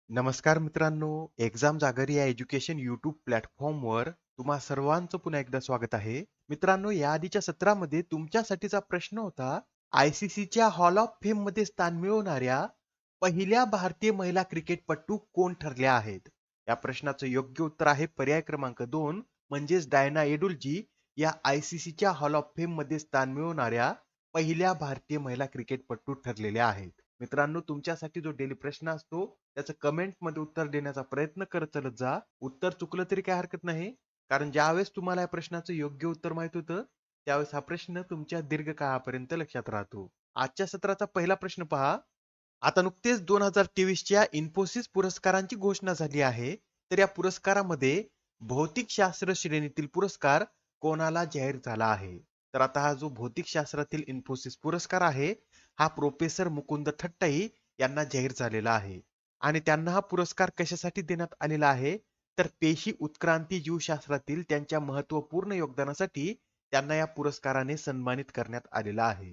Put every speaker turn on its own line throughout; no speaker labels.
नमस्कार मित्रांनो, एक्झाम जागर या एज्युकेशन यूट्यूब प्लॅटफॉर्मवर तुम्हा सर्वांचं पुन्हा एकदा स्वागत आहे. मित्रांनो, या आधीच्या सत्रामध्ये तुमच्यासाठीचा प्रश्न होता, आयसीसीच्या हॉल ऑफ फेम मध्ये स्थान मिळवणाऱ्या पहिल्या भारतीय महिला क्रिकेटपटू कोण ठरल्या आहेत? या प्रश्नाचं योग्य उत्तर आहे पर्याय क्रमांक 2 म्हणजेच डायना एडुलजी या आयसीसीच्या हॉल ऑफ फेम मध्ये स्थान मिळवणाऱ्या पहिल्या भारतीय महिला क्रिकेटपटू ठरलेल्या आहेत. मित्रांनो, तुमच्यासाठी जो डेली प्रश्न असतो त्याचं कमेंट मध्ये उत्तर देण्याचा प्रयत्न करत चालत जा. उत्तर चुकलं तरी काही हरकत नाही, कारण ज्यावेळेस तुम्हाला या प्रश्नाचं योग्य उत्तर माहित होतं त्यावेळेस हा प्रश्न तुमच्या दीर्घकाळापर्यंत लक्षात राहतो. आजच्या सत्राचा पहिला प्रश्न पहा. आता नुकतेच 2023च्या इन्फोसिस पुरस्कारांची घोषणा झाली आहे. तर या पुरस्कारामध्ये भौतिकशास्त्र श्रेणीतील पुरस्कार कोणाला जाहीर झाला आहे? तर आता हा जो भौतिकशास्त्रातील इन्फोसिस पुरस्कार आहे हा प्रोफेसर मुकुंद थट्टाई यांना जाहीर झालेला आहे. आणि त्यांना हा पुरस्कार कशासाठी देण्यात आलेला आहे? तर पेशी उत्क्रांती जीवशास्त्रातील त्यांच्या महत्त्वपूर्ण योगदानासाठी त्यांना या पुरस्काराने सन्मानित करण्यात आलेला आहे.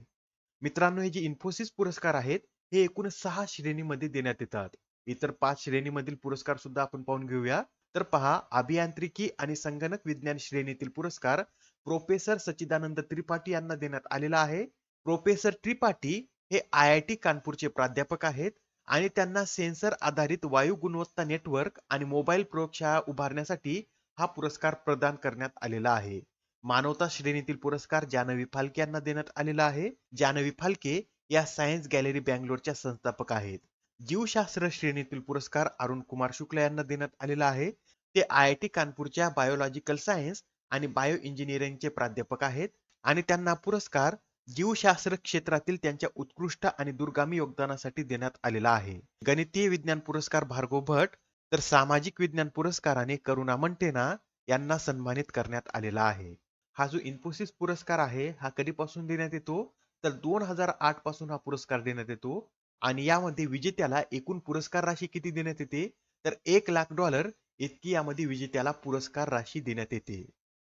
मित्रांनो, हे जे इन्फोसिस पुरस्कार आहेत हे एकूण 6 श्रेणीमध्ये देण्यात येतात. इतर 5 श्रेणीमधील पुरस्कार सुद्धा आपण पाहून घेऊया. तर पहा, अभियांत्रिकी आणि संगणक विज्ञान श्रेणीतील पुरस्कार प्रोफेसर सच्चिदानंद त्रिपाठी यांना देण्यात आलेला आहे. प्रोफेसर त्रिपाठी हे IIT कानपूरचे प्राध्यापक आहेत आणि त्यांना सेन्सर आधारित वायू गुणवत्ता नेटवर्क आणि मोबाईल प्रयोगशाळा उभारण्यासाठी हा पुरस्कार प्रदान करण्यात आलेला आहे. मानवता श्रेणीतील पुरस्कार जानवी फाल्के यांना देण्यात आलेला आहे. जानवी फाल्के या सायन्स गॅलरी बँगलोरच्या संस्थापक आहेत. जीवशास्त्र श्रेणीतील पुरस्कार अरुण कुमार शुक्ला यांना देण्यात आलेला आहे. ते IIT कानपूरच्या बायोलॉजिकल सायन्स आणि बायो इंजिनिअरिंगचे प्राध्यापक आहेत आणि त्यांना पुरस्कार जीवशास्त्र क्षेत्रातील त्यांच्या उत्कृष्ट आणि दूरगामी योगदानासाठी देण्यात आलेला आहे. गणितीय विज्ञान पुरस्कार भार्गव भट, तर सामाजिक विज्ञान पुरस्काराने करुणा मंटेना यांना सन्मानित करण्यात आलेला आहे. हा जो इन्फोसिस पुरस्कार आहे हा कधीपासून देण्यात येतो? तर 2008 पासून हा पुरस्कार देण्यात येतो आणि यामध्ये विजेत्याला एकूण पुरस्कार राशी किती देण्यात येते? तर $1,00,000 इतकी यामध्ये विजेत्याला पुरस्कार राशी देण्यात येते.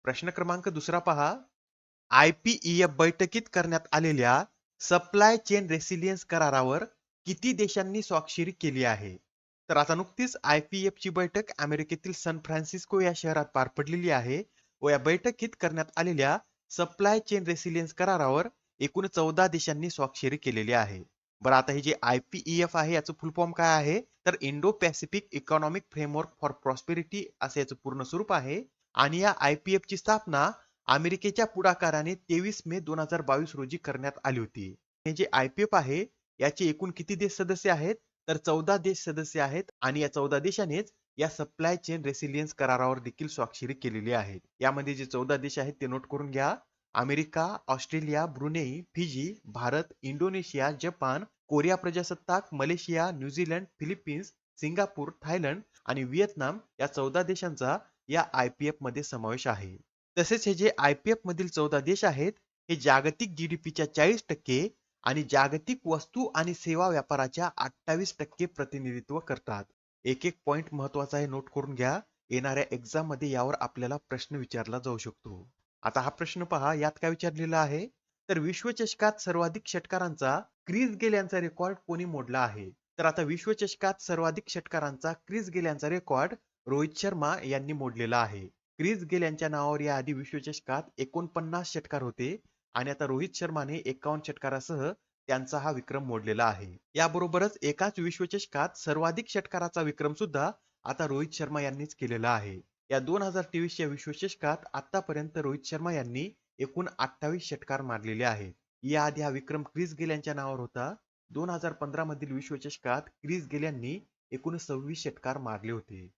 प्रश्न क्रमांक दुसरा पहा. IPEF बैठकीत करण्यात आलेल्या सप्लाय चेन रेसिलियन्स करारावर किती देशांनी स्वाक्षरी केली आहे? तर आता नुकतीच IPEF ची बैठक अमेरिकेतील सान फ्रान्सिस्को या शहरात पार पडलेली आहे व या बैठकीत करण्यात आलेल्या सप्लाय चेन रेसिलियन्स करारावर एकूण 14 देशांनी स्वाक्षरी केलेली आहे. बरं, आता हे जे IPEF आहे याचं फुल फॉर्म काय आहे? तर Indo Pacific economic framework for prosperity असे याचं पूर्ण स्वरूप आहे आणि या IPEF ची स्थापना अमेरिकेच्या पुढाकाराने 23 मे 2022 रोजी करण्यात आली होती. हे जे IPEF आहे याचे एकूण किती देश सदस्य आहेत? तर 14 देश सदस्य आहेत आणि या 14 देशांनीच या सप्लाय चेन रेसिलियन्स करारावर देखील स्वाक्षरी केलेली आहे. यामध्ये जे 14 देश आहेत ते नोट करून घ्या. America, Australia, Brunei, Fiji, Bharat, Indonesia, Japan, Korea प्रजासत्ताक, Malaysia, New Zealand, Philippines, Singapore, Thailand आणि व्हिएतनाम या 14 देशांचा या IPEF मध्ये समावेश आहे. तसेच हे जे IPEF मधील 14 देश आहेत हे जागतिक GDPच्या 40% आणि जागतिक वस्तू आणि सेवा व्यापाराच्या 28% प्रतिनिधित्व करतात. एक एक पॉइंट महत्वाचा आहे, नोट करून घ्या. येणाऱ्या एक्झाम मध्ये यावर आपल्याला प्रश्न विचारला जाऊ शकतो. आता हा प्रश्न पहा, यात काय विचारलेलं आहे? तर विश्वचषकात सर्वाधिक षटकारांचा क्रिस गेल यांचा रेकॉर्ड कोणी मोडला आहे? तर आता विश्वचषकात सर्वाधिक षटकारांचा क्रिस गेल यांचा रेकॉर्ड रोहित शर्मा यांनी मोडलेला आहे. क्रिस गेल यांच्या नावावर या आधी विश्वचषकात 49 षटकार होते आणि आता रोहित शर्माने 51 षटकारासह त्यांचा हा विक्रम मोडलेला आहे. याबरोबरच एकाच विश्वचषकात सर्वाधिक षटकाराचा विक्रम सुद्धा आता रोहित शर्मा यांनीच केलेला आहे. या 2023च्या विश्वचषकात आतापर्यंत रोहित शर्मा यांनी एकूण 28 षटकार मारलेले आहेत. याआधी हा विक्रम क्रिस गेल यांच्या नावावर होता. 2015 मधील विश्वचषकात क्रिस गेल यांनी एकूण 26 षटकार मारले होते.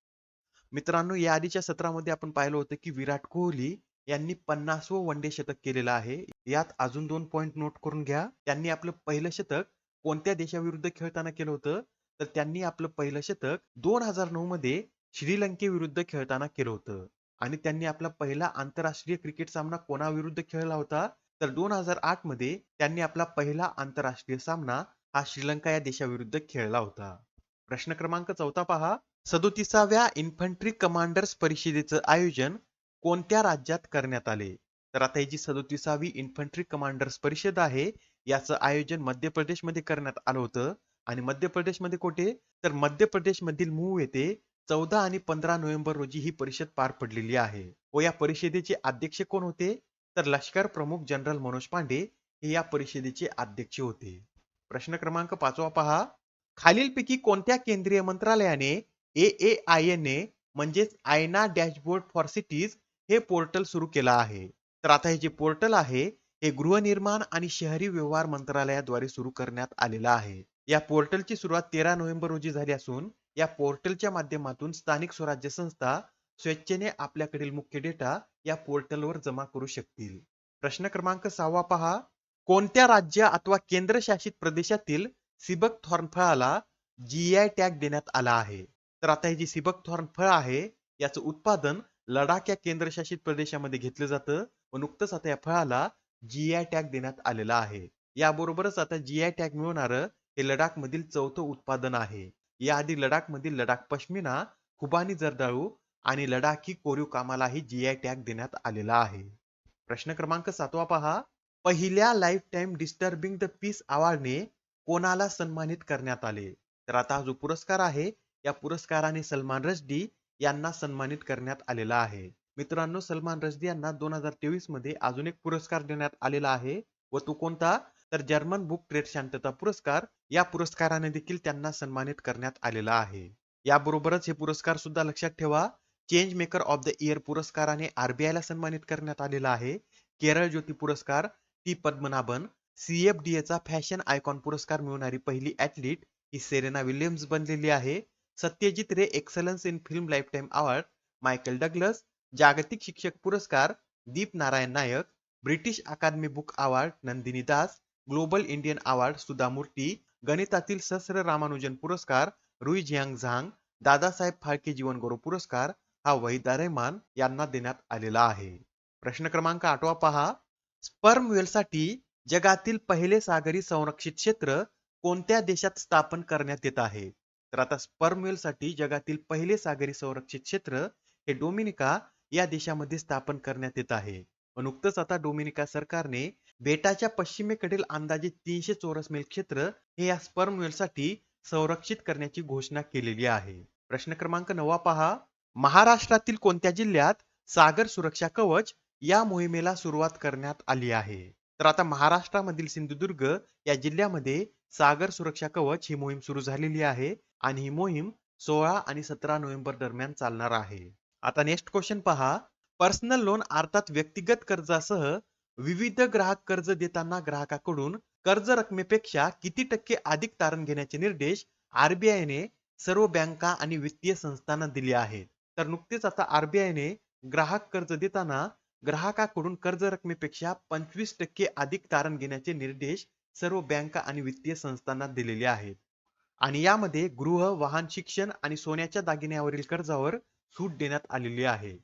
मित्रांनो, या आधीच्या सत्रामध्ये आपण पाहिलं होतं की विराट कोहली यांनी 50व वनडे शतक केलेलं आहे. यात अजून 2 पॉइंट नोट करून घ्या. त्यांनी आपलं पहिलं शतक कोणत्या देशाविरुद्ध खेळताना केलं होतं? तर त्यांनी आपलं पहिलं शतक 2009 मध्ये श्रीलंकेविरुद्ध खेळताना केलं होतं आणि त्यांनी आपला पहिला आंतरराष्ट्रीय क्रिकेट सामना कोणाविरुद्ध खेळला होता? तर 2008 मध्ये त्यांनी आपला पहिला आंतरराष्ट्रीय सामना हा श्रीलंका या देशाविरुद्ध खेळला होता. प्रश्न क्रमांक 14 पहा. 37व्या इन्फंट्री कमांडर्स परिषदेचं आयोजन कोणत्या राज्यात करण्यात आले? तर आता ही जी 37वी इन्फंट्री कमांडर्स परिषद आहे याचं आयोजन मध्य प्रदेशमध्ये करण्यात आलं होतं आणि मध्य प्रदेशमध्ये कुठे? तर मध्य प्रदेशमधील मूळ येथे 14 आणि 15 नोव्हेंबर रोजी ही परिषद पार पडलेली आहे. व या परिषदेचे अध्यक्ष कोण होते? तर लष्कर प्रमुख जनरल मनोज पांडे हे या परिषदेचे अध्यक्ष होते. प्रश्न क्रमांक 5 पहा. खालीलपैकी कोणत्या केंद्रीय मंत्रालयाने AAINA म्हणजेच आयना डॅशबोर्ड फॉर सिटीज हे पोर्टल सुरू केलं आहे? तर आता हे जे पोर्टल आहे हे गृहनिर्माण आणि शहरी व्यवहार मंत्रालयाद्वारे सुरू करण्यात आलेलं आहे. या पोर्टलची सुरुवात 13 नोव्हेंबर रोजी झाली असून या पोर्टलच्या माध्यमातून स्थानिक स्वराज्य संस्था स्वेच्छेने आपल्याकडील मुख्य डेटा या पोर्टलवर जमा करू शकतील. प्रश्न क्रमांक 6 पहा. कोणत्या राज्य अथवा केंद्रशासित प्रदेशातील सिबक थॉर्न फळाला GI टॅग देण्यात आला आहे? तर आता हे जे सिबक थॉर्न फळ आहे याचं उत्पादन लडाख या केंद्रशासित प्रदेशामध्ये घेतलं जातं व नुकतंच आता या फळाला GI टॅग देण्यात आलेला आहे. याबरोबरच आता GI टॅग मिळवणारं हे लडाख मधील चौथं उत्पादन आहे. याआधी लडाख मधील लडाख पश्मिना, खुबानी जर्दाळू आणि लडाखी कोरीव कामालाही GI टॅग देण्यात आलेला आहे. प्रश्न क्रमांक 7 पहा. पहिल्या life time disturbing the peace अवॉर्डने कोणाला सन्मानित करण्यात आले? तर आता हा जो पुरस्कार आहे या पुरस्काराने सलमान रश्दी यांना सन्मानित करण्यात आलेला आहे. मित्रांनो, सलमान रश्दी यांना 2023 मध्ये अजून एक पुरस्कार देण्यात आलेला आहे व तो कोणता? तर जर्मन बुक ट्रेड शांतता पुरस्कार. या पुरस्काराने देखील त्यांना सन्मानित करण्यात आलेला आहे. याबरोबरच हे पुरस्कार सुद्धा लक्षात ठेवा. Change maker of the year पुरस्काराने RBI ला सन्मानित करण्यात आलेला आहे. केरळ ज्योती पुरस्कार टी पद्मनाभन. CFDA चा फॅशन आयकॉन पुरस्कार मिळवणारी पहिली ऍथलीट ही सेरेना विल्यम्स बनलेली आहे. Satyajit Ray excellence in film lifetime award Michael Douglas. जागतिक शिक्षक पुरस्कार Deep Narayan Nayak. British academy book award Nandini Das. Global Indian award Sudha Murty. गणितातील सहस्र रामानुजन पुरस्कार रुई झियांग झांग. दादासाहेब फाळके जीवन गौरव पुरस्कार हा वहिदा रहमान यांना देण्यात आलेला आहे. प्रश्न क्रमांक 8 पहा. स्पर्म वेलसाठी जगातील पहिले सागरी संरक्षित क्षेत्र कोणत्या देशात स्थापन करण्यात येत आहे? तर आता स्पर्म वेलसाठी जगातील पहिले सागरी संरक्षित क्षेत्र हे डोमिनिका या देशामध्ये स्थापन करण्यात येत आहे. व नुकतंच आता डोमिनिका सरकारने बेटाच्या पश्चिमेकडील अंदाजे 300 चौरस मैल क्षेत्र हे या स्पर्म वेलसाठी संरक्षित करण्याची घोषणा केलेली आहे. प्रश्न क्रमांक 9 पहा. महाराष्ट्रातील कोणत्या जिल्ह्यात सागर सुरक्षा कवच या मोहिमेला सुरुवात करण्यात आली आहे? तर आता महाराष्ट्रामधील सिंधुदुर्ग या जिल्ह्यामध्ये सागर सुरक्षा कवच ही मोहीम सुरू झालेली आहे आणि ही मोहीम 16 आणि 17 नोव्हेंबर दरम्यान चालणार आहे. आता नेक्स्ट क्वेश्चन पहा. पर्सनल लोन अर्थात व्यक्तिगत कर्जासह विविध ग्राहक कर्ज देताना ग्राहकाकडून कर्ज रकमेपेक्षा किती टक्के अधिक तारण घेण्याचे निर्देश RBI ने सर्व बँका आणि वित्तीय संस्थांना दिले आहेत? तर नुकतेच आता RBI ने ग्राहक कर्ज देताना ग्राहकाकडून कर्ज रकमेपेक्षा 25% अधिक तारण घेण्याचे निर्देश सर्व बँका आणि वित्तीय संस्थांना दिलेले आहेत. आणि यामध्ये गृह, वाहन, शिक्षण आणि सोन्याच्या दागिन्यावरील कर्जावर सूट देण्यात आलेली आहे.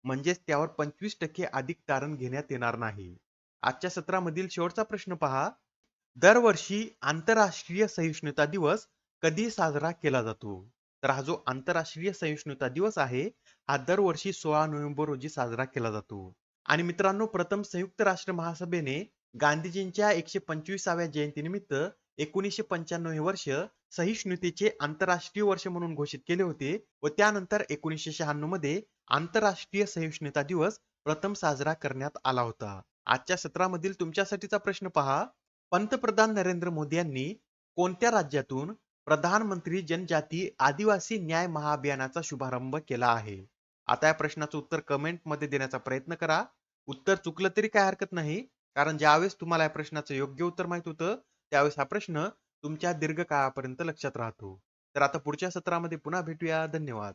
म्हणजेच त्यावर 25% अधिक तारण घेण्यात येणार नाही. आजच्या सत्रामधील शेवटचा प्रश्न पहा. दरवर्षी आंतरराष्ट्रीय सहिष्णुता दिवस कधी साजरा केला जातो? तर हा जो आंतरराष्ट्रीय सहिष्णुता दिवस आहे हा दरवर्षी 16 नोव्हेंबर रोजी साजरा केला जातो. आणि मित्रांनो, प्रथम संयुक्त राष्ट्र महासभेने गांधीजींच्या 125व्या जयंतीनिमित्त 1995 हे वर्ष सहिष्णुतेचे आंतरराष्ट्रीय वर्ष म्हणून घोषित केले होते व त्यानंतर 1996 मध्ये आंतरराष्ट्रीय सहिष्णुता दिवस प्रथम साजरा करण्यात आला होता. आजच्या सत्रामधील तुमच्यासाठीचा प्रश्न पहा. पंतप्रधान नरेंद्र मोदी यांनी कोणत्या राज्यातून प्रधानमंत्री जनजाती आदिवासी न्याय महाअभियानाचा शुभारंभ केला आहे? आता या प्रश्नाचं उत्तर कमेंट मध्ये देण्याचा प्रयत्न करा. उत्तर चुकलं तरी काय हरकत नाही, कारण ज्यावेळेस तुम्हाला या प्रश्नाचं योग्य उत्तर माहित होतं त्यावेळेस हा प्रश्न तुमच्या दीर्घकाळापर्यंत लक्षात राहतो. तर आता पुढच्या सत्रामध्ये पुन्हा भेटूया. धन्यवाद.